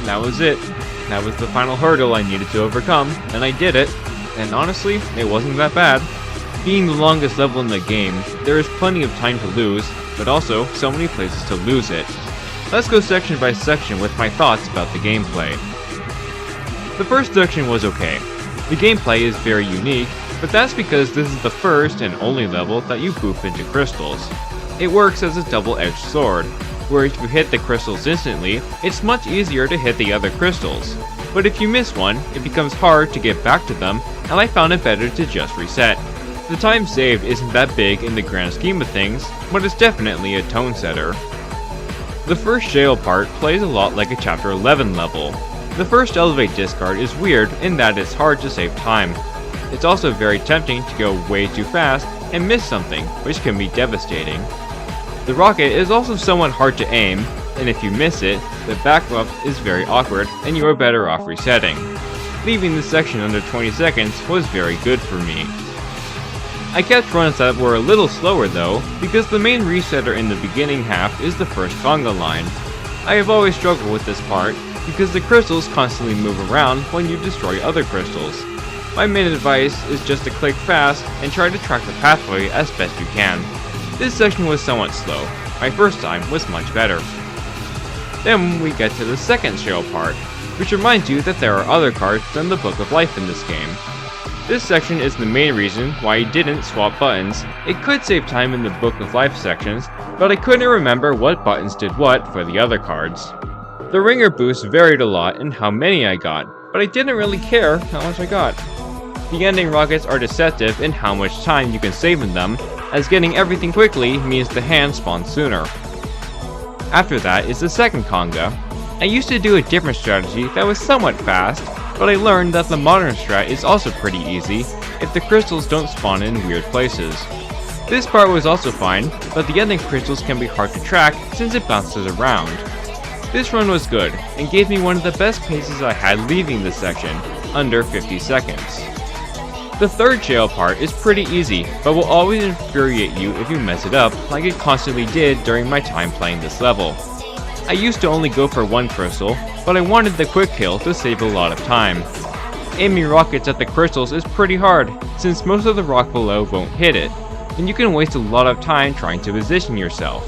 that was it. That was the final hurdle I needed to overcome, and I did it. And honestly, it wasn't that bad. Being the longest level in the game, there is plenty of time to lose, but also so many places to lose it. Let's go section by section with my thoughts about the gameplay. The first section was okay. The gameplay is very unique, but that's because this is the first and only level that you boop into crystals. It works as a double-edged sword, where if you hit the crystals instantly, it's much easier to hit the other crystals. But if you miss one, it becomes hard to get back to them, and I found it better to just reset. The time saved isn't that big in the grand scheme of things, but it's definitely a tone setter. The first jail part plays a lot like a chapter 11 level. The first elevate discard is weird in that it's hard to save time. It's also very tempting to go way too fast and miss something, which can be devastating. The rocket is also somewhat hard to aim, and if you miss it, the backup is very awkward and you are better off resetting. Leaving this section under 20 seconds was very good for me. I kept runs that were a little slower though, because the main resetter in the beginning half is the first conga line. I have always struggled with this part, because the crystals constantly move around when you destroy other crystals. My main advice is just to click fast and try to track the pathway as best you can. This section was somewhat slow. My first time was much better. Then we get to the second shell part, which reminds you that there are other cards than the Book of Life in this game. This section is the main reason why I didn't swap buttons. It could save time in the Book of Life sections, but I couldn't remember what buttons did what for the other cards. The ringer boost varied a lot in how many I got, but I didn't really care how much I got. The ending rockets are deceptive in how much time you can save in them, as getting everything quickly means the hand spawns sooner. After that is the second conga. I used to do a different strategy that was somewhat fast, but I learned that the modern strat is also pretty easy if the crystals don't spawn in weird places. This part was also fine, but the ending crystals can be hard to track since it bounces around. This run was good, and gave me one of the best paces I had leaving this section, under 50 seconds. The third jail part is pretty easy, but will always infuriate you if you mess it up, like it constantly did during my time playing this level. I used to only go for one crystal, but I wanted the quick kill to save a lot of time. Aiming rockets at the crystals is pretty hard, since most of the rock below won't hit it, and you can waste a lot of time trying to position yourself.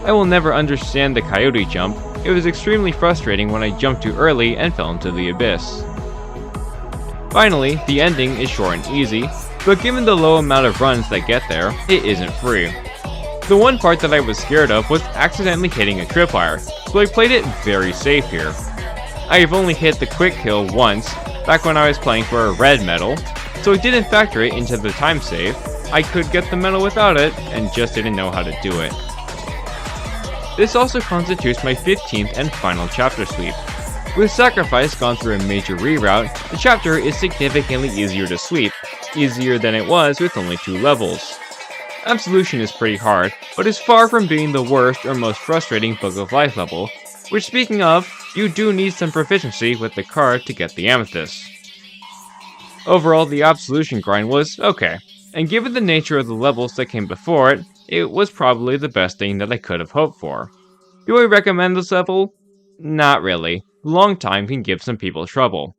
I will never understand the coyote jump. It was extremely frustrating when I jumped too early and fell into the abyss. Finally, the ending is short and easy, but given the low amount of runs that get there, it isn't free. The one part that I was scared of was accidentally hitting a tripwire, so I played it very safe here. I have only hit the quick kill once, back when I was playing for a red medal, so I didn't factor it into the time save. I could get the medal without it, and just didn't know how to do it. This also constitutes my 15th and final chapter sweep. With Sacrifice gone through a major reroute, the chapter is significantly easier to sweep, easier than it was with only 2 levels. Absolution is pretty hard, but is far from being the worst or most frustrating Book of Life level, which speaking of, you do need some proficiency with the card to get the Amethysts. Overall, the Absolution grind was okay, and given the nature of the levels that came before it, it was probably the best thing that I could have hoped for. Do I recommend this level? Not really. Long time can give some people trouble.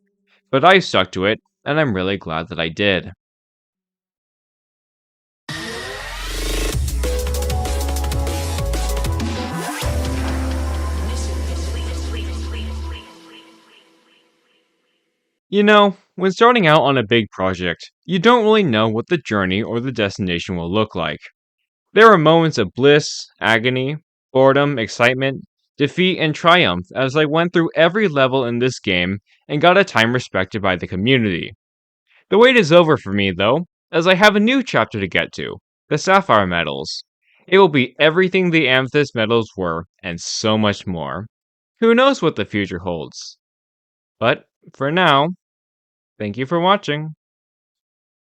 But I stuck to it, and I'm really glad that I did. You know, when starting out on a big project, you don't really know what the journey or the destination will look like. There are moments of bliss, agony, boredom, excitement, defeat, and triumph as I went through every level in this game and got a time respected by the community. The wait is over for me though, as I have a new chapter to get to, the Sapphire Medals. It will be everything the Amethyst Medals were, and so much more. Who knows what the future holds? But, for now, thank you for watching.